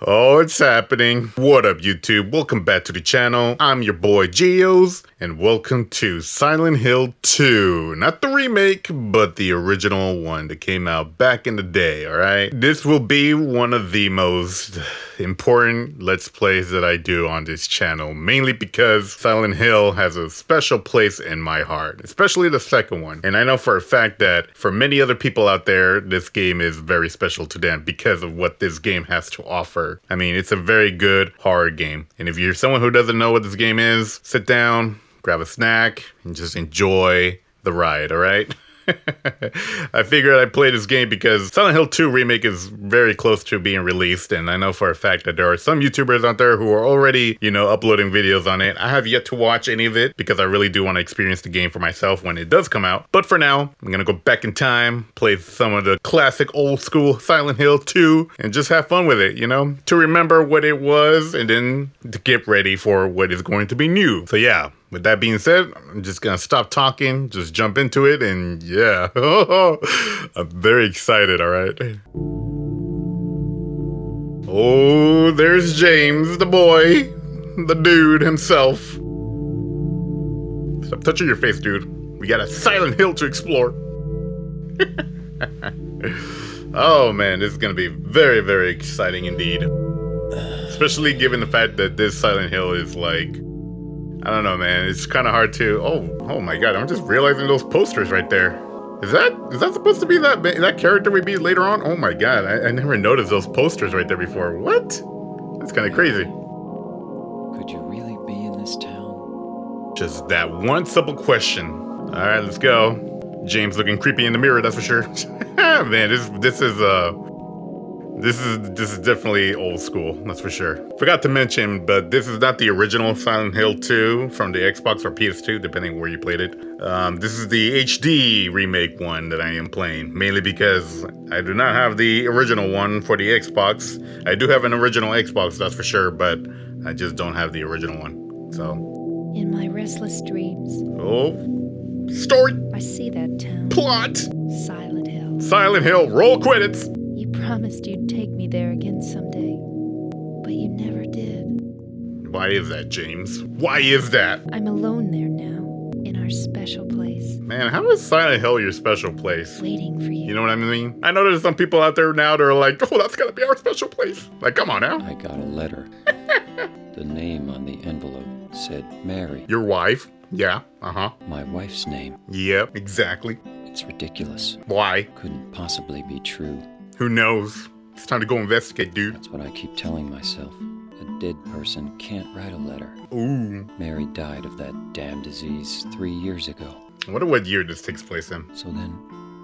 Oh, it's happening. What up, YouTube? Welcome back to the channel. I'm your boy Gios, and welcome to Silent Hill 2. Not the remake, but the original one that came out back in the day, alright? This will be one of the most important Let's Plays that I do on this channel, mainly because Silent Hill has a special place in my heart, especially the second one. And I know for a fact that for many other people out there, this game is very special to them because of what this game has to offer. I mean, it's a very good horror game. And if you're someone who doesn't know what this game is, sit down, grab a snack, and just enjoy the ride, alright? I figured I'd play this game because Silent Hill 2 Remake is very close to being released, and I know for a fact that there are some YouTubers out there who are already, uploading videos on it. I have yet to watch any of it because I really do want to experience the game for myself when it does come out. But for now, I'm gonna go back in time, play some of the classic old school Silent Hill 2, and just have fun with it, to remember what it was and then to get ready for what is going to be new. So yeah. With that being said, I'm just gonna stop talking, just jump into it, and yeah, I'm very excited, alright? Oh, there's James, the boy, the dude himself. Stop touching your face, dude. We got a Silent Hill to explore. Oh man, this is gonna be very, very exciting indeed. Especially given the fact that this Silent Hill is like, I don't know, man. It's kind of hard to. Oh my God! I'm just realizing those posters right there. Is that supposed to be that character we meet later on? Oh my God! I never noticed those posters right there before. What? That's kind of crazy. Could you really be in this town? Just that one simple question. All right, let's go. James looking creepy in the mirror. That's for sure. Man, this is definitely old school, that's for sure. Forgot to mention, but this is not the original Silent Hill 2 from the Xbox or PS2, depending where you played it. This is the HD remake one that I am playing, mainly because I do not have the original one for the Xbox. I do have an original Xbox, that's for sure, but I just don't have the original one, so. In my restless dreams. Oh, story. I see that town. Plot. Silent Hill. Silent Hill, roll credits. You promised you'd take me there again someday, but you never did. Why is that, James? Why is that? I'm alone there now, in our special place. Man, how is Silent Hill your special place? Waiting for you. You know what I mean? I know there's some people out there now that are like, oh, that's gotta be our special place. Like, come on now. I got a letter. The name on the envelope said Mary. Your wife? Yeah, My wife's name. Yep, exactly. It's ridiculous. Why? Couldn't possibly be true. Who knows? It's time to go investigate, dude. That's what I keep telling myself. A dead person can't write a letter. Ooh. Mary died of that damn disease 3 years ago. I wonder what year this takes place in. So then,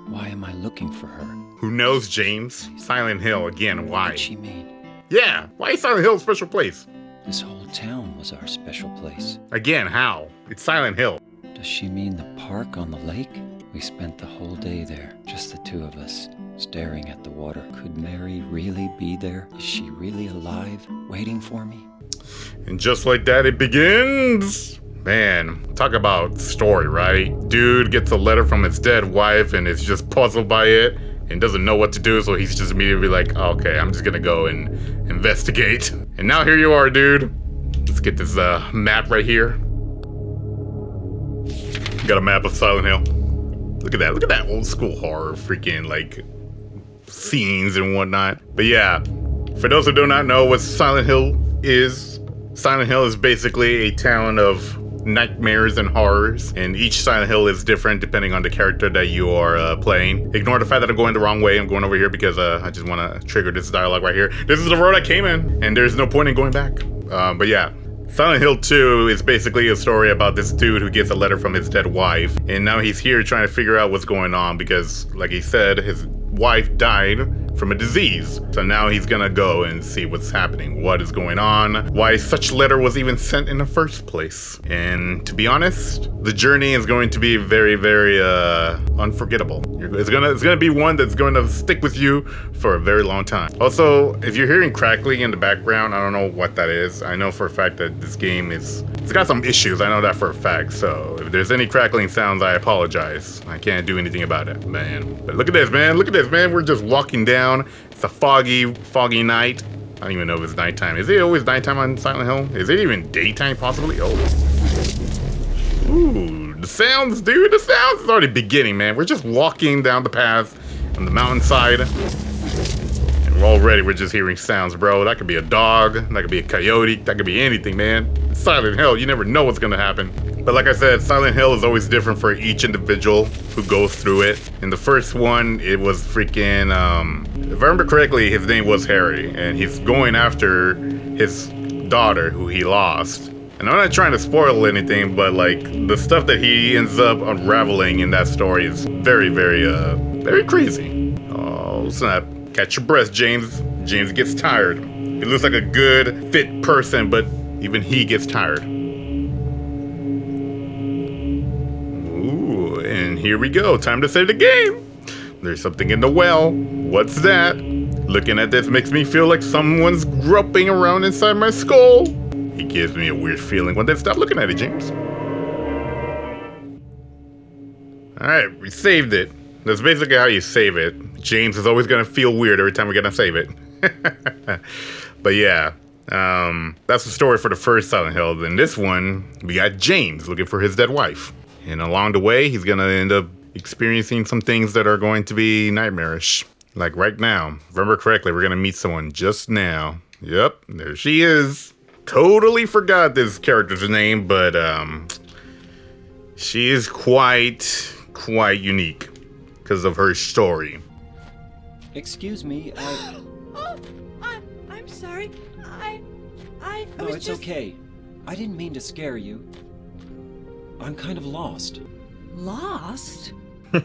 why am I looking for her? Who knows, James? Silent Hill, again, why? What did she mean? Yeah, why is Silent Hill a special place? This whole town was our special place. Again, how? It's Silent Hill. Does she mean the park on the lake? We spent the whole day there, just the two of us, staring at the water. Could Mary really be there? Is she really alive, waiting for me? And just like that, it begins. Man, talk about story, right? Dude gets a letter from his dead wife and is just puzzled by it and doesn't know what to do, so he's just immediately like, okay, I'm just gonna go and investigate. And now here you are, dude. Let's get this map right here. Got a map of Silent Hill. Look at that old school horror freaking like scenes and whatnot. But yeah, for those who do not know what Silent Hill is basically a town of nightmares and horrors, and each Silent Hill is different depending on the character that you are playing. Ignore the fact that I'm going the wrong way. I'm going over here because I just want to trigger this dialogue right here. This is the road I came in, and there's no point in going back. But yeah, Silent Hill 2 is basically a story about this dude who gets a letter from his dead wife, and now he's here trying to figure out what's going on because, like he said, his wife died from a disease. So now he's gonna go and see what's happening, what is going on, why such letter was even sent in the first place. And to be honest, the journey is going to be very, very unforgettable. It's gonna be one that's going to stick with you for a very long time. Also, if you're hearing crackling in the background, I don't know what that is. I know for a fact that this game it's got some issues. I know that for a fact. So if there's any crackling sounds, I apologize. I can't do anything about it, man. But look at this, man. Look at this, man. We're just walking down. It's a foggy night. don't even know if it's nighttime. Is it always nighttime on Silent Hill? Is it even daytime possibly? Oh. Ooh, the sounds, dude. The sounds is already beginning, man. We're just walking down the path on the mountainside. And already we're just hearing sounds, bro. That could be a dog. That could be a coyote. That could be anything, man. It's Silent Hill. You never know what's going to happen. But like I said, Silent Hill is always different for each individual who goes through it. In the first one, it was freaking, if I remember correctly, his name was Harry. And he's going after his daughter, who he lost. And I'm not trying to spoil anything, but like the stuff that he ends up unraveling in that story is very, very crazy. Oh, snap. Catch your breath, James. James gets tired. He looks like a good, fit person, but even he gets tired. Ooh, and here we go. Time to save the game. There's something in the well. What's that? Looking at this makes me feel like someone's groping around inside my skull. He gives me a weird feeling. Well, then stop looking at it, James. Alright, we saved it. That's basically how you save it. James is always going to feel weird every time we're going to save it. But yeah, that's the story for the first Silent Hill. In this one, we got James looking for his dead wife. And along the way, he's going to end up experiencing some things that are going to be nightmarish. Like right now, if I remember correctly, we're going to meet someone just now. Yep, there she is. Totally forgot this character's name, but she is quite unique because of her story. Excuse me, I'm sorry. I No, was it's just okay. I didn't mean to scare you. I'm kind of lost. lost. I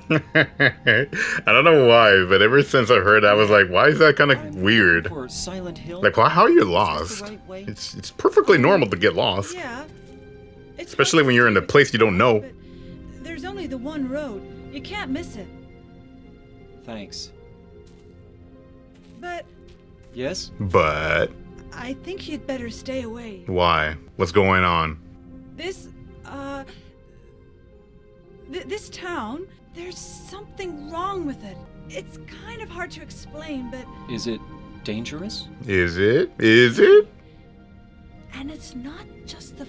don't know why, but ever since I heard that, I was like, why is that kind of I'm weird? looking for Silent Hill. Like, how are you Is this lost? the right way? It's perfectly normal to get lost. Yeah. It's Especially when you're in a place you don't know. But there's only the one road. You can't miss it. Thanks. But Yes? But I think you'd better stay away. why? What's going on? This this town, there's something wrong with it. It's kind of hard to explain, but Is it dangerous? Is it? Is it? and it's not just the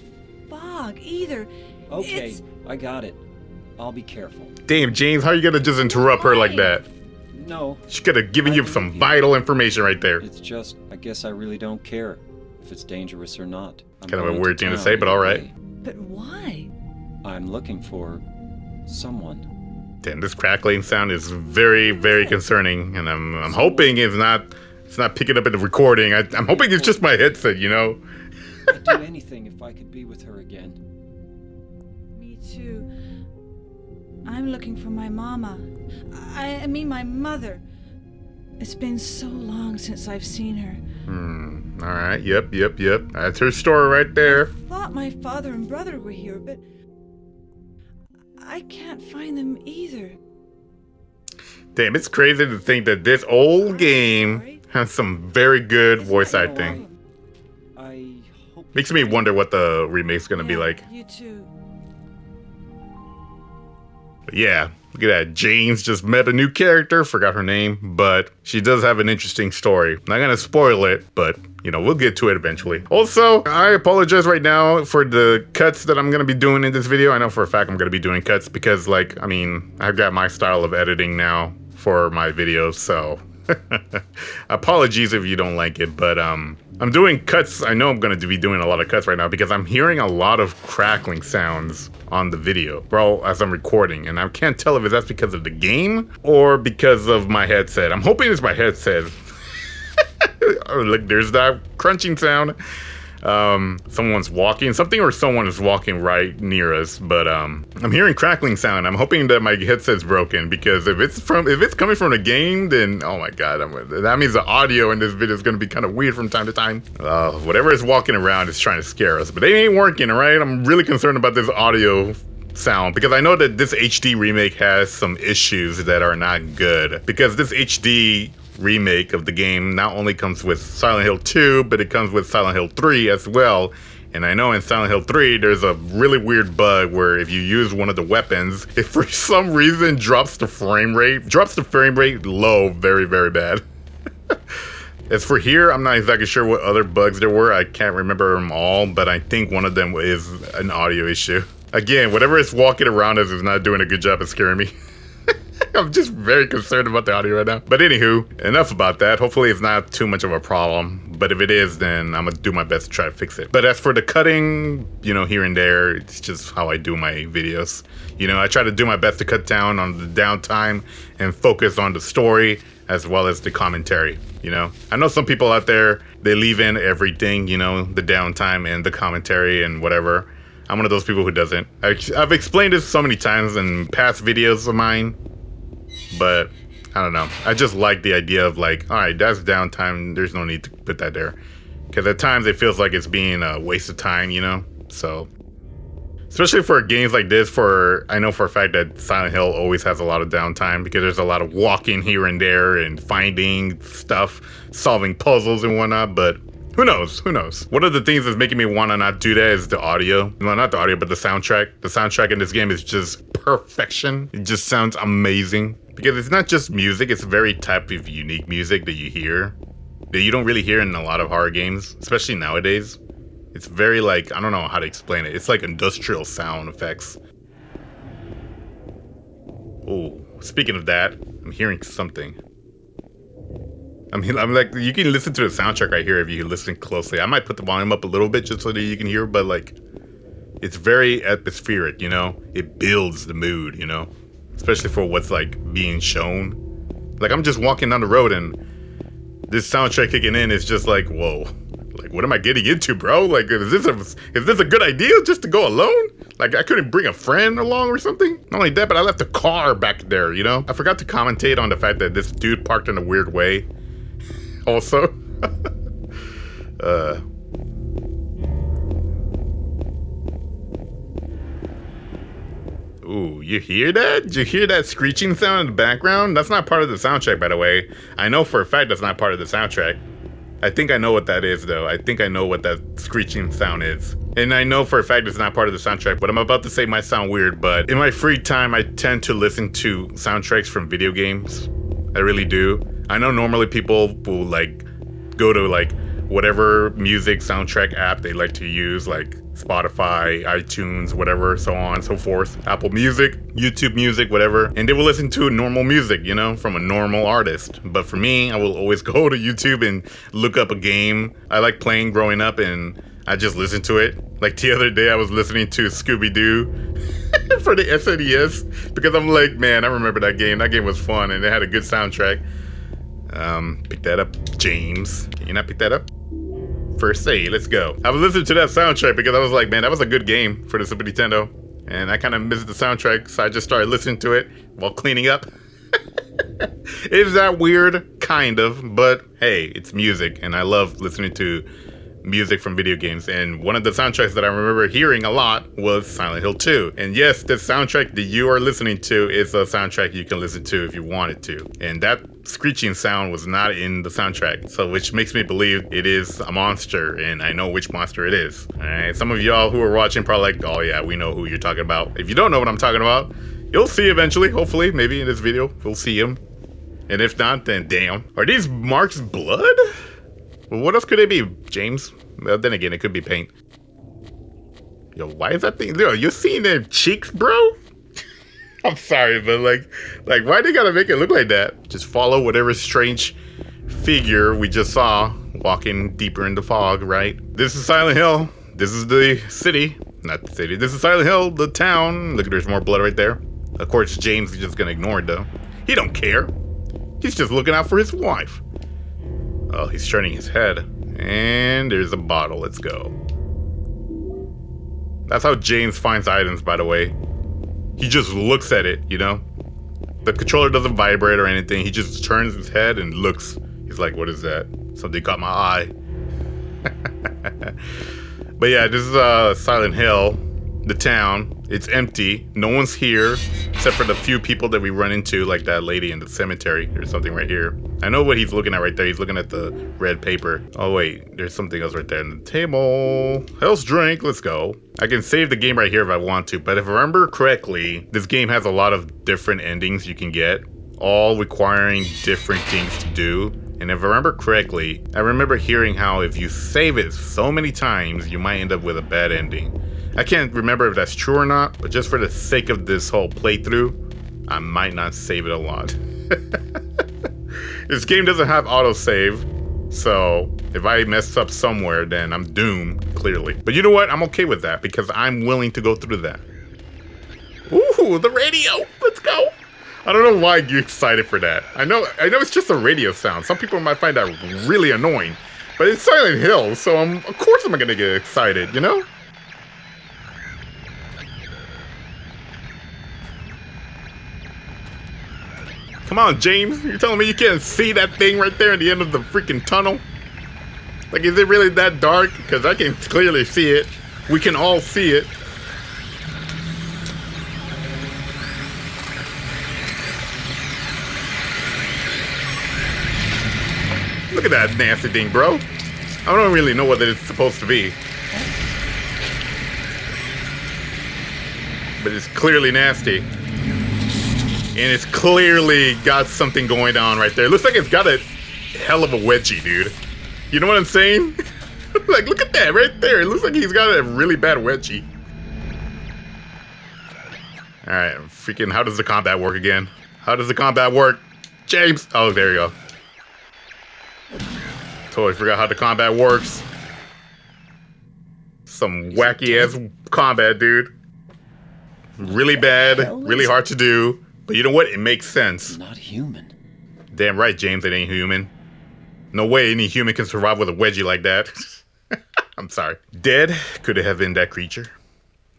fog either. Okay, It's- I got it. I'll be careful. Damn, James, how are you gonna just interrupt her like that? No, She could have given you some vital information right there. it's just, I guess I really don't care if it's dangerous or not. I'm Kind of a going weird thing to town say, but either alright. way. But why? I'm looking for someone. Damn, this crackling sound is very concerning, and I'm hoping it's not picking up in the recording. I'm hoping it's just my headset, you know. I'd do anything if I could be with her again. Me too. I'm looking for my mama. I mean my mother. It's been so long since I've seen her. All right. Yep. That's her story right there. Thought my father and brother were here, but I can't find them either. Damn, it's crazy to think that this old game has some very good voice Isn't that acting. I hope. Makes me wonder what the remake's gonna be Yeah, like. You too. But yeah, look at that. James just met a new character, forgot her name, but she does have an interesting story. Not gonna spoil it, but you know, we'll get to it eventually. Also, I apologize right now for the cuts that I'm gonna be doing in this video. I know for a fact I'm gonna be doing cuts because, like, I mean, I've got my style of editing now for my videos, so apologies if you don't like it, but I'm doing cuts. I know I'm gonna be doing a lot of cuts right now because I'm hearing a lot of crackling sounds on the video, bro, as I'm recording, and I can't tell if that's because of the game or because of my headset. I'm hoping it's my headset. Oh, look, there's that crunching sound. Someone's walking, something or someone is walking right near us, but I'm hearing crackling sound. I'm hoping that my headset's broken because if it's coming from the game, then oh my god, that means the audio in this video is gonna be kind of weird from time to time. Whatever is walking around is trying to scare us, but they ain't working. All right, I'm really concerned about this audio sound because I know that this HD remake has some issues that are not good because this HD remake of the game not only comes with Silent Hill 2, but it comes with Silent Hill 3 as well. And I know in Silent Hill 3, there's a really weird bug where if you use one of the weapons, it for some reason drops the frame rate low very bad. As for here, I'm not exactly sure what other bugs there were. I can't remember them all, but I think one of them is an audio issue. Again, whatever is walking around us is not doing a good job of scaring me. I'm just very concerned about the audio right now. But anywho, enough about that. Hopefully it's not too much of a problem. But if it is, then I'm gonna do my best to try to fix it. But as for the cutting, you know, here and there, it's just how I do my videos. You know, I try to do my best to cut down on the downtime and focus on the story as well as the commentary, you know. I know some people out there, they leave in everything, you know, the downtime and the commentary and whatever. I'm one of those people who doesn't. I've explained this so many times in past videos of mine, but I don't know. I just like the idea of like, all right, that's downtime. There's no need to put that there. Because at times it feels like it's being a waste of time, you know? So, especially for games like this, I know for a fact that Silent Hill always has a lot of downtime because there's a lot of walking here and there and finding stuff, solving puzzles and whatnot, but who knows? Who knows? One of the things that's making me want to not do that is the audio. Well, not the audio, but the soundtrack. The soundtrack in this game is just perfection. It just sounds amazing. Because it's not just music, it's very type of unique music that you hear. That you don't really hear in a lot of horror games, especially nowadays. It's very like, I don't know how to explain it. It's like industrial sound effects. Oh, speaking of that, I'm hearing something. I mean, I'm like, you can listen to the soundtrack right here if you listen closely. I might put the volume up a little bit just so that you can hear, but like, it's very atmospheric, you know? It builds the mood, you know? Especially for what's like being shown. Like, I'm just walking down the road and this soundtrack kicking in is just like, whoa. Like, what am I getting into, bro? Like, is this a good idea just to go alone? Like, I couldn't bring a friend along or something? Not only that, but I left the car back there, you know? I forgot to commentate on the fact that this dude parked in a weird way. Also. Ooh, you hear that? Did you hear that screeching sound in the background? That's not part of the soundtrack, by the way. I know for a fact that's not part of the soundtrack. I think I know what that is, though. I think I know what that screeching sound is. And I know for a fact it's not part of the soundtrack. What I'm about to say might sound weird, but in my free time, I tend to listen to soundtracks from video games. I really do. I know normally people will, like, go to, like, whatever music soundtrack app they like to use, like Spotify, iTunes, whatever, so on and so forth, Apple Music, YouTube Music, whatever, and they will listen to normal music, you know, from a normal artist. But for me, I will always go to YouTube and look up a game I like playing growing up, and I just listen to it. Like the other day, I was listening to Scooby-Doo for the SNES because I'm like, man, I remember that game. That game was fun and it had a good soundtrack. Pick that up, James. Can you not pick that up? First say, let's go. I was listening to that soundtrack because I was like, man, that was a good game for the Super Nintendo. And I kind of missed the soundtrack, so I just started listening to it while cleaning up. Is that weird? Kind of, but hey, it's music, and I love listening to music from video games. And one of the soundtracks that I remember hearing a lot was Silent Hill 2. And yes, the soundtrack that you are listening to is a soundtrack you can listen to if you wanted to. And that screeching sound was not in the soundtrack, so which makes me believe it is a monster, and I know which monster it is. Alright, some of y'all who are watching probably like, oh yeah, we know who you're talking about. If you don't know what I'm talking about, you'll see eventually, hopefully, maybe in this video, we'll see him. And if not, then damn. Are these marks blood? Well, what else could they be, James? Well, then again, it could be paint. Yo, why is that thing? Yo, you seeing their cheeks, bro? I'm sorry, but like, why they gotta make it look like that? Just follow whatever strange figure we just saw walking deeper in the fog, right? This is Silent Hill. This is the city. Not the city. This is Silent Hill, the town. Look, there's more blood right there. Of course, James is just gonna ignore it, though. He don't care. He's just looking out for his wife. Oh, he's turning his head. And there's a bottle. Let's go. That's how James finds items, by the way. He just looks at it, you know? The controller doesn't vibrate or anything. He just turns his head and looks. He's like, what is that? Something caught my eye. But yeah, this is Silent Hill, the town. It's empty. No one's here except for the few people that we run into, like that lady in the cemetery. There's something right here. I know what he's looking at right there. He's looking at the red paper. Oh wait, there's something else right there on the table. Hell's drink, let's go. I can save the game right here if I want to, but if I remember correctly, this game has a lot of different endings you can get, all requiring different things to do. And if I remember correctly, I remember hearing how if you save it so many times, you might end up with a bad ending. I can't remember if that's true or not, but just for the sake of this whole playthrough, I might not save it a lot. This game doesn't have autosave, so if I mess up somewhere, then I'm doomed, clearly. But you know what? I'm okay with that because I'm willing to go through that. Ooh, the radio! Let's go! I don't know why you're excited for that. I know it's just a radio sound. Some people might find that really annoying, but it's Silent Hill, so of course I'm gonna get excited, you know? Come on, James. You're telling me you can't see that thing right there at the end of the freaking tunnel? Like, is it really that dark? Because I can clearly see it. We can all see it. Look at that nasty thing, bro. I don't really know what it's supposed to be. But it's clearly nasty. And it's clearly got something going on right there. It looks like it's got a hell of a wedgie, dude. You know what I'm saying? Like, look at that right there. It looks like he's got a really bad wedgie. Alright, freaking, how does the combat work again? How does the combat work? James! Oh, there you go. Totally forgot how the combat works. Some wacky ass combat, dude. Really bad, really hard to do. But you know what? It makes sense. Not human. Damn right, James, it ain't human. No way any human can survive with a wedgie like that. I'm sorry. Dead? Could it have been that creature?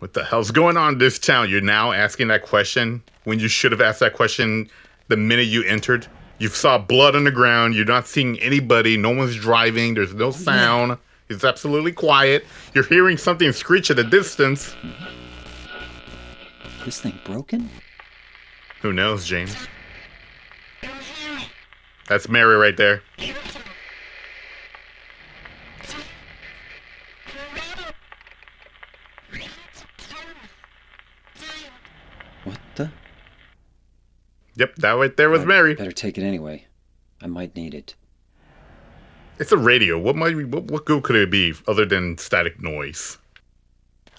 What the hell's going on in this town? You're now asking that question when you should have asked that question the minute you entered. You saw blood on the ground. You're not seeing anybody. No one's driving. There's no sound. It's absolutely quiet. You're hearing something screech at a distance. This thing broken? Who knows, James? That's Mary right there. What the? Yep, that right there was Mary. Better take it anyway. I might need it. It's a radio. What good could it be other than static noise?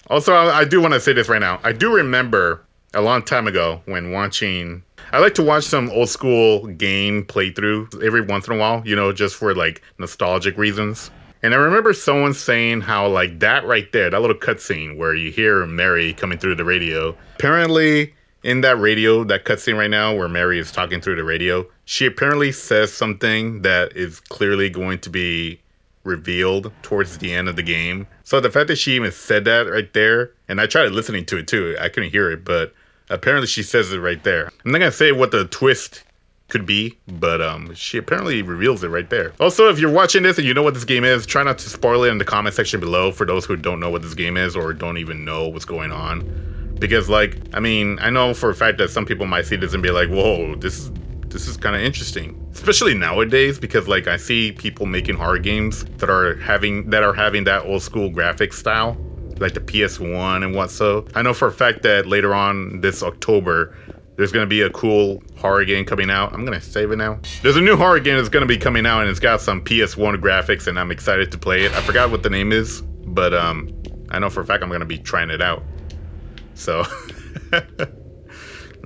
Also, I do want to say this right now. I do remember a long time ago when watching... I like to watch some old school game playthrough every once in a while, you know, just for like nostalgic reasons. And I remember someone saying how like that right there, that little cutscene where you hear Mary coming through the radio. Apparently in that radio, that cutscene right now where Mary is talking through the radio, she apparently says something that is clearly going to be revealed towards the end of the game. So the fact that she even said that right there, and I tried listening to it too, I couldn't hear it, but apparently she says it right there. I'm not gonna say what the twist could be, but she apparently reveals it right there. Also, if you're watching this and you know what this game is, try not to spoil it in the comment section below for those who don't know what this game is or don't even know what's going on. Because like, I mean, I know for a fact that some people might see this and be like, whoa, this is kind of interesting. Especially nowadays, because like I see people making horror games that are having that old school graphics style, like the PS1 and what so. I know for a fact that later on this October, there's going to be a cool horror game coming out. I'm going to save it now. There's a new horror game that's going to be coming out and it's got some PS1 graphics and I'm excited to play it. I forgot what the name is, but I know for a fact I'm going to be trying it out. So,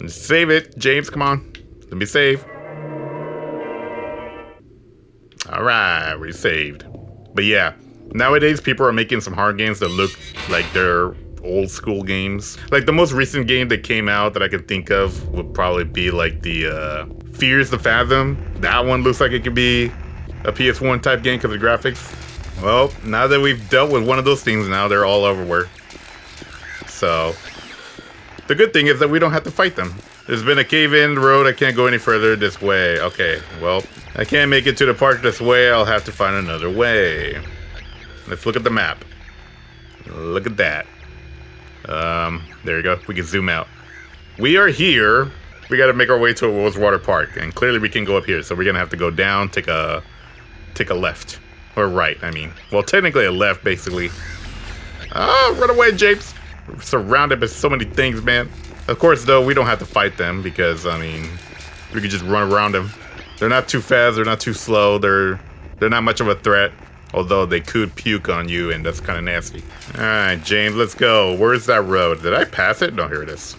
save it. James, come on. Let me save. Alright, we're saved. But yeah, nowadays people are making some horror games that look like they're old school games. Like the most recent game that came out that I could think of would probably be like the Fears the Fathom. That one looks like it could be a PS1 type game because of the graphics. Well, now that we've dealt with one of those things, now they're all everywhere. So, the good thing is that we don't have to fight them. There's been a cave-in road. I can't go any further this way. Okay, well, I can't make it to the park this way. I'll have to find another way. Let's look at the map. Look at that. There you go. We can zoom out. We are here. We got to make our way to Rosewater Park, and clearly we can go up here. So we're gonna have to go down, take a left or right. I mean, well, technically a left, basically. Oh, run away, Japes. We're surrounded by so many things, man. Of course, though, we don't have to fight them because, I mean, we could just run around them. They're not too fast, they're not too slow, they're not much of a threat. Although they could puke on you, and that's kind of nasty. Alright, James, let's go. Where's that road? Did I pass it? No, here it is.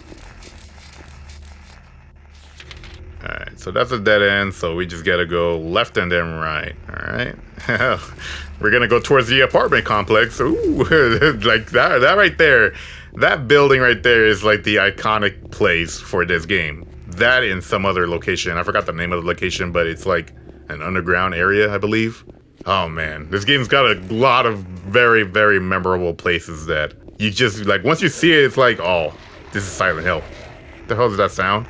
Alright, so that's a dead end, so we just gotta go left and then right. Alright. We're gonna go towards the apartment complex. Ooh, like that right there. That building right there is like the iconic place for this game. That in some other location. I forgot the name of the location, but it's like an underground area, I believe. Oh man, this game's got a lot of very, very memorable places that you just, like, once you see it, it's like, oh, this is Silent Hill. What the hell is that sound?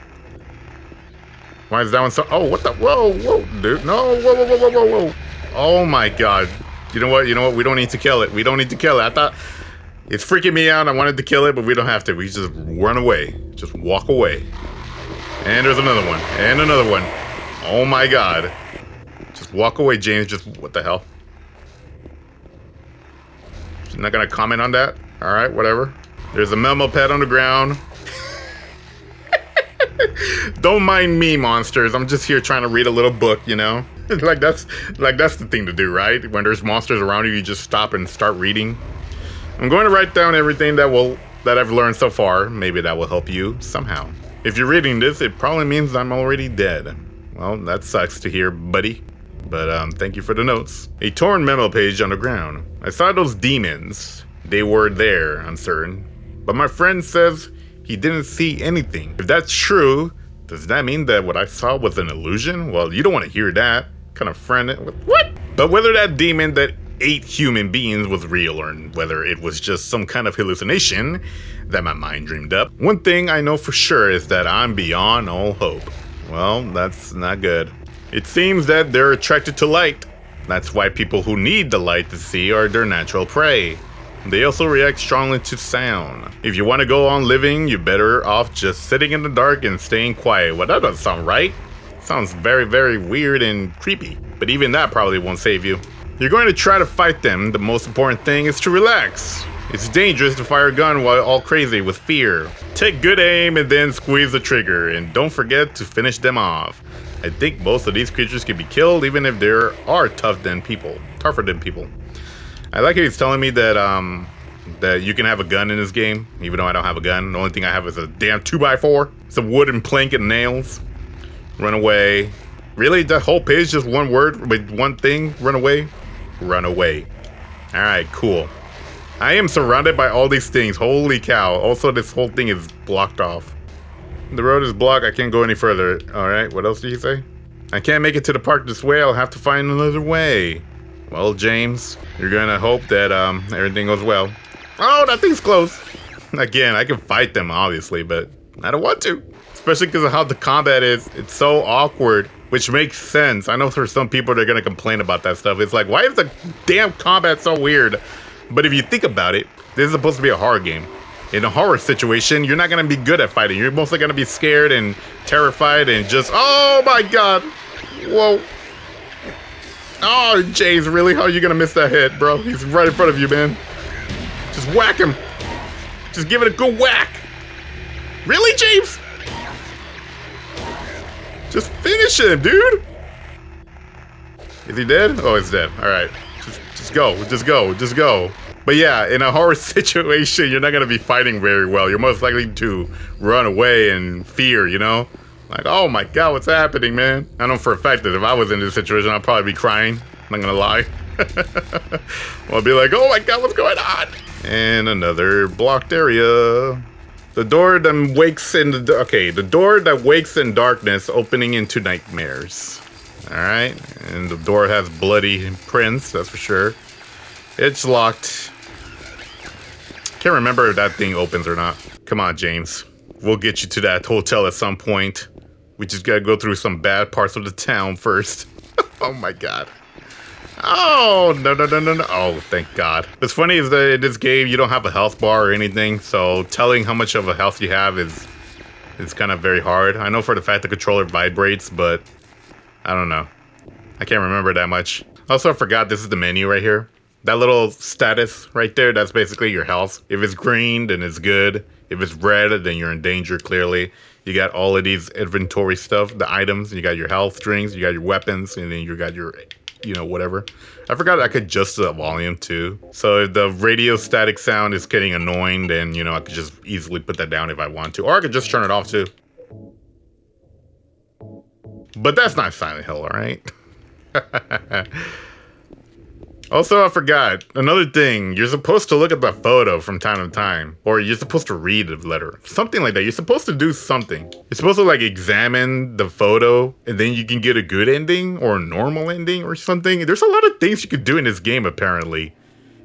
Why is that one so, oh, what the, whoa, dude, no, whoa. Oh my god. You know what, we don't need to kill it. We don't need to kill it. I thought, it's freaking me out. I wanted to kill it, but we don't have to. We just run away. Just walk away. And there's another one, and another one. Oh my god. Just walk away, James. Just, what the hell? She's not gonna comment on that? Alright, whatever. There's a memo pad on the ground. Don't mind me, monsters. I'm just here trying to read a little book, you know? like that's the thing to do, right? When there's monsters around you, you just stop and start reading. I'm going to write down everything that I've learned so far. Maybe that will help you somehow. If you're reading this, it probably means I'm already dead. Well, that sucks to hear, buddy. But thank you for the notes. A torn memo page on the ground. I saw those demons. They were there, I'm certain. But my friend says he didn't see anything. If that's true, does that mean that what I saw was an illusion? Well, you don't want to hear that. Kind of friend, what? But whether that demon that ate human beings was real or whether it was just some kind of hallucination that my mind dreamed up, one thing I know for sure is that I'm beyond all hope. Well, that's not good. It seems that they're attracted to light. That's why people who need the light to see are their natural prey. They also react strongly to sound. If you want to go on living, you're better off just sitting in the dark and staying quiet. Well, that doesn't sound right. Sounds very, very weird and creepy. But even that probably won't save you. You're going to try to fight them. The most important thing is to relax. It's dangerous to fire a gun while all crazy with fear. Take good aim and then squeeze the trigger. And don't forget to finish them off. I think most of these creatures can be killed even if they are tougher than people. I like how he's telling me that that you can have a gun in this game, even though I don't have a gun. The only thing I have is a damn 2x4. Some wooden plank and nails. Run away. Really? That whole page just one word with one thing? Run away? Run away. Alright, cool. I am surrounded by all these things. Holy cow. Also, this whole thing is blocked off. The road is blocked. I can't go any further. Alright, what else did you say? I can't make it to the park this way. I'll have to find another way. Well, James, you're gonna hope that everything goes well. Oh, that thing's close. Again, I can fight them, obviously, but I don't want to. Especially because of how the combat is. It's so awkward, which makes sense. I know for some people they're gonna complain about that stuff. It's like, why is the damn combat so weird? But if you think about it, this is supposed to be a horror game. In a horror situation, you're not going to be good at fighting. You're mostly going to be scared and terrified and just, oh my god. Whoa. Oh, James, really? How are you going to miss that hit, bro? He's right in front of you, man. Just whack him. Just give it a good whack. Really, James? Just finish him, dude. Is he dead? Oh, he's dead. All right. Just go. But yeah, in a horror situation, you're not going to be fighting very well. You're most likely to run away in fear, you know? Like, oh my god, what's happening, man? I know for a fact that if I was in this situation, I'd probably be crying. I'm not going to lie. I'll be like, oh my god, what's going on? And another blocked area. The door that wakes in darkness, opening into nightmares. Alright, and the door has bloody prints, that's for sure. It's locked. Can't remember if that thing opens or not. Come on, James. We'll get you to that hotel at some point. We just gotta go through some bad parts of the town first. Oh my god. Oh, no. Oh, thank god. What's funny is that in this game, you don't have a health bar or anything, so telling how much of a health you have is kind of very hard. I know for the fact the controller vibrates, but I don't know. I can't remember that much. Also, I forgot this is the menu right here. That little status right there, that's basically your health. If it's green, then it's good. If it's red, then you're in danger, clearly. You got all of these inventory stuff, the items. You got your health drinks, you got your weapons, and then you got your, whatever. I forgot I could adjust the volume too. So if the radio static sound is getting annoying, then, I could just easily put that down if I want to. Or I could just turn it off too. But that's not Silent Hill, alright? Also, I forgot, another thing, you're supposed to look at the photo from time to time, or you're supposed to read the letter, something like that. You're supposed to do something. You're supposed to like examine the photo, and then you can get a good ending, or a normal ending, or something. There's a lot of things you could do in this game, apparently,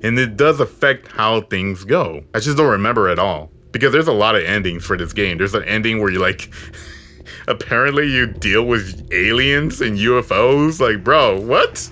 and it does affect how things go. I just don't remember at all, because there's a lot of endings for this game. There's an ending where you like, apparently you deal with aliens and UFOs, like bro, what?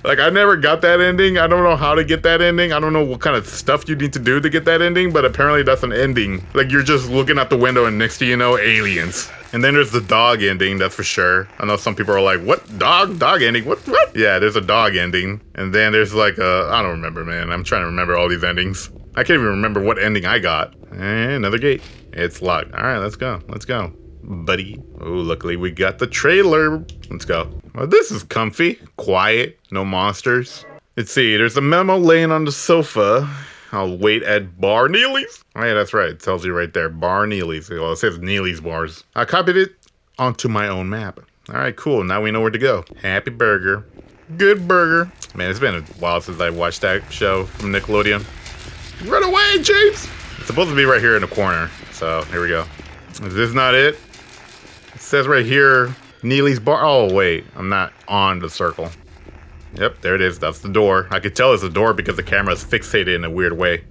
Like, I never got that ending. I don't know how to get that ending. I don't know what kind of stuff you need to do to get that ending, but apparently that's an ending. Like, you're just looking out the window and next to you know, aliens. And then there's the dog ending, that's for sure. I know some people are like, what? Dog ending? What? Yeah, there's a dog ending. And then there's like I don't remember, man. I'm trying to remember all these endings. I can't even remember what ending I got. And another gate. It's locked. All right, let's go. Let's go, buddy. Oh, luckily we got the trailer. Let's go. Well, this is comfy, quiet, no monsters. Let's see, there's a memo laying on the sofa. I'll wait at Bar Neely's. Oh yeah, that's right, it tells you right there, Bar Neely's. Well, it says Neely's Bars. I copied it onto my own map. All right, cool, now we know where to go. Happy Burger. Good burger. Man, it's been a while since I watched that show from Nickelodeon. Run away, James! It's supposed to be right here in the corner, so here we go. Is this not it? It says right here, Neely's Bar. Oh, wait. I'm not on the circle. Yep, there it is. That's the door. I could tell it's a door because the camera is fixated in a weird way.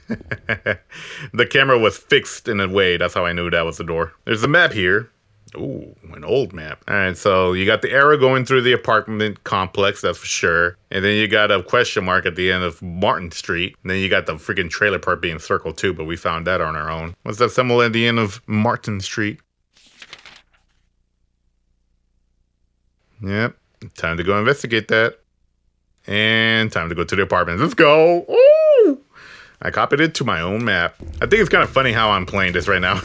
The camera was fixed in a way. That's how I knew that was the door. There's a map here. Ooh, an old map. All right, so you got the arrow going through the apartment complex, that's for sure. And then you got a question mark at the end of Martin Street. And then you got the freaking trailer park being circled too, but we found that on our own. What's that symbol at the end of Martin Street? Yep, time to go investigate that. And time to go to the apartment. Let's go. Ooh! I copied it to my own map. I think it's kind of funny how I'm playing this right now.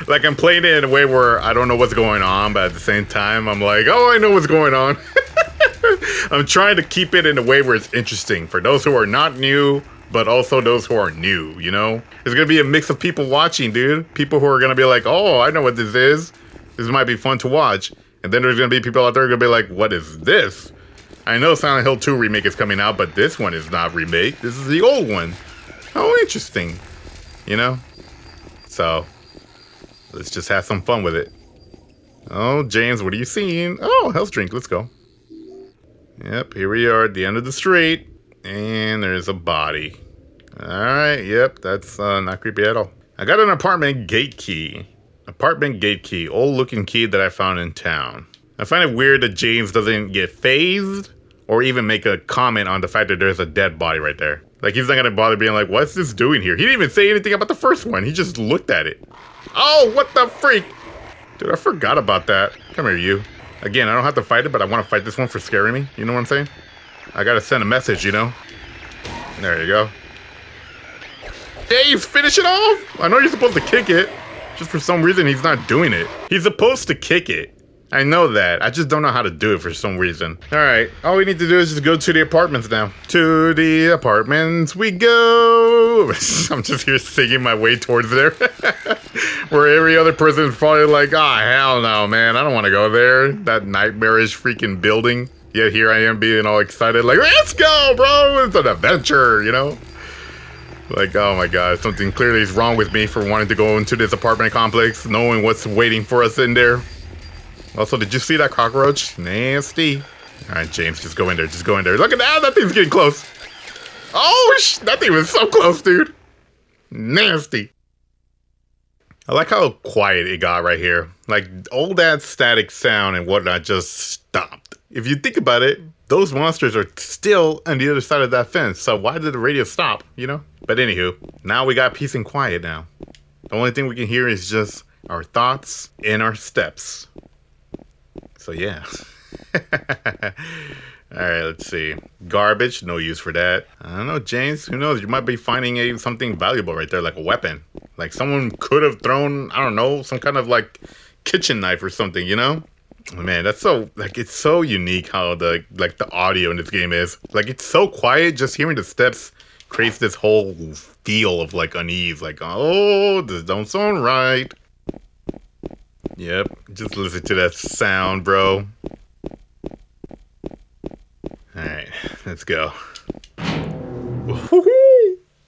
Like, I'm playing it in a way where I don't know what's going on, but at the same time, I'm like, oh, I know what's going on. I'm trying to keep it in a way where it's interesting for those who are not new, but also those who are new, you know? There's going to be a mix of people watching, dude. People who are going to be like, oh, I know what this is. This might be fun to watch. And then there's going to be people out there going to be like, what is this? I know Silent Hill 2 remake is coming out, but this one is not remake. This is the old one. Oh, interesting. You know? So, let's just have some fun with it. Oh, James, what are you seeing? Oh, health drink. Let's go. Yep, here we are at the end of the street. And there's a body. Alright, yep, that's not creepy at all. I got an apartment gate key. Apartment gate key, old looking key that I found in town. I find it weird that James doesn't get phased or even make a comment on the fact that there's a dead body right there. Like, he's not gonna bother being like, what's this doing here? He didn't even say anything about the first one. He just looked at it. Oh, what the freak? Dude, I forgot about that. Come here, you. Again, I don't have to fight it, but I want to fight this one for scaring me. You know what I'm saying? I gotta send a message, you know? There you go. James, finish it off! I know you're supposed to kick it. Just for some reason, he's not doing it. He's supposed to kick it. I know that. I just don't know how to do it for some reason. Alright, all we need to do is just go to the apartments now. To the apartments we go. I'm just here singing my way towards there. Where every other person is probably like, ah, hell no, man. I don't want to go there. That nightmarish freaking building. Yet here I am being all excited like, let's go, bro. It's an adventure, you know? Like, oh my god, something clearly is wrong with me for wanting to go into this apartment complex, knowing what's waiting for us in there. Also, did you see that cockroach? Nasty. Alright, James, just go in there, just go in there. Look at that, that thing's getting close. Oh, that thing was so close, dude. Nasty. I like how quiet it got right here. Like, all that static sound and whatnot just stopped. If you think about it, those monsters are still on the other side of that fence, so why did the radio stop, you know? But anywho, now we got peace and quiet now. The only thing we can hear is just our thoughts and our steps. So yeah. Alright, let's see. Garbage, no use for that. I don't know, James. Who knows? You might be finding something valuable right there, like a weapon. Like someone could have thrown, I don't know, some kind of like kitchen knife or something, you know? Man, that's so, like, it's so unique how the audio in this game is. Like, it's so quiet, just hearing the steps creates this whole feel of like unease. Like, oh, this don't sound right. Yep, just listen to that sound, bro. Alright, let's go.